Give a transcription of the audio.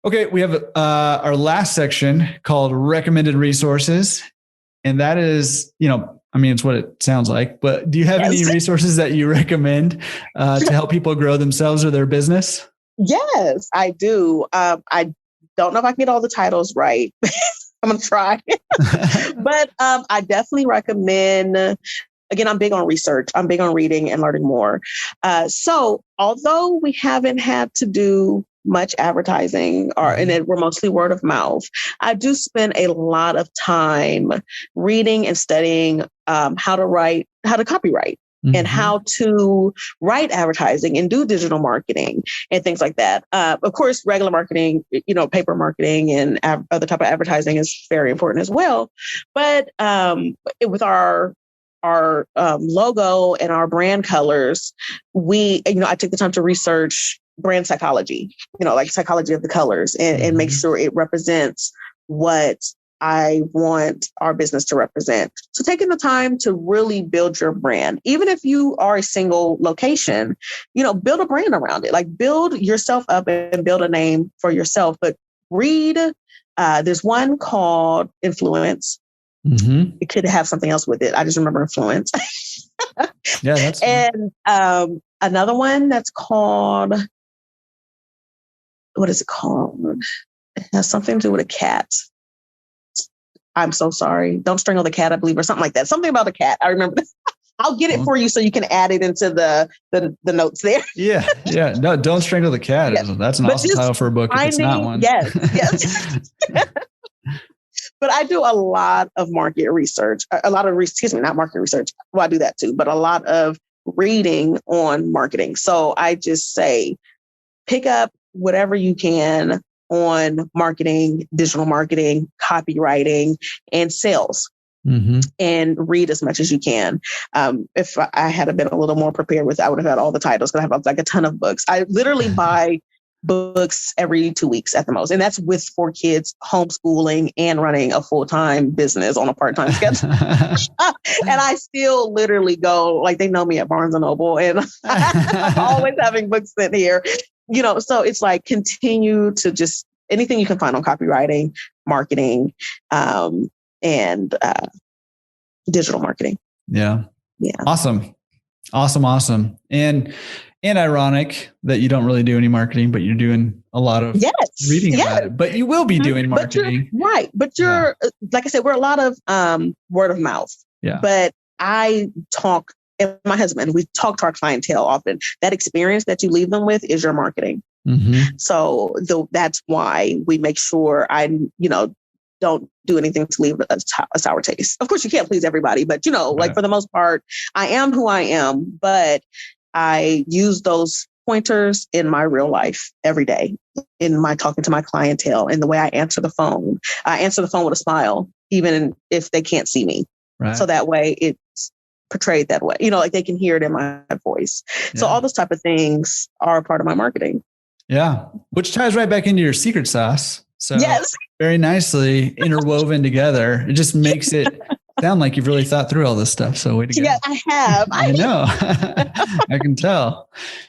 Okay. We have our last section called recommended resources. And that is, it's what it sounds like, but do you have any resources that you recommend to help people grow themselves or their business? Yes, I do. I don't know if I can get all the titles right. I'm going to try. But I definitely recommend, again, I'm big on research. I'm big on reading and learning more. So although we haven't had to do much advertising and we're mostly word of mouth, I do spend a lot of time reading and studying how to copyright. And how to write advertising and do digital marketing and things like that. Of course, regular marketing, paper marketing and other type of advertising is very important as well. But with our logo and our brand colors, I took the time to research brand psychology, like psychology of the colors and make sure it represents what I want our business to represent. So taking the time to really build your brand, even if you are a single location, build a brand around it, like build yourself up and build a name for yourself. But read, there's one called Influence. It could have something else with it. I just remember Influence. Yeah, that's and another one that's called, what is it called? It has something to do with a cat. I'm so sorry. Don't Strangle the Cat, I believe, or something like that. Something about a cat. I remember this. I'll get it for you so you can add it into the notes there. Yeah. No, Don't Strangle the Cat. Yes. That's an awesome title for a book if it's not one. Yes. But I do a lot of market research, not market research. Well, I do that too, but a lot of reading on marketing. So I just say, pick up whatever you can on marketing, digital marketing, copywriting, and sales. And read as much as you can. If I had been a little more prepared I would have had all the titles because I have like a ton of books. I literally buy books every 2 weeks at the most. And that's with 4 kids, homeschooling, and running a full-time business on a part-time schedule. And I still literally go, like, they know me at Barnes & Noble, and I'm always having books sitting here. So it's like continue to just anything you can find on copywriting, marketing, and digital marketing. Yeah. Awesome. And ironic that you don't really do any marketing, but you're doing a lot of reading about it. But you will be doing marketing. Right. But you're, like I said, we're a lot of word of mouth. Yeah. But I talk, and my husband, we talk to our clientele often. That experience that you leave them with is your marketing. So that's why we make sure don't do anything to leave a sour taste. Of course, you can't please everybody, but like for the most part, I am who I am, but I use those pointers in my real life every day in my talking to my clientele and the way I answer the phone. I answer the phone with a smile, even if they can't see me. Right. So that way it's portrayed that way, like they can hear it in my voice. Yeah. So all those type of things are a part of my marketing. Yeah. Which ties right back into your secret sauce. So very nicely interwoven together. It just makes it sound like you've really thought through all this stuff. So way to go. Yeah, I have. I know. I can tell.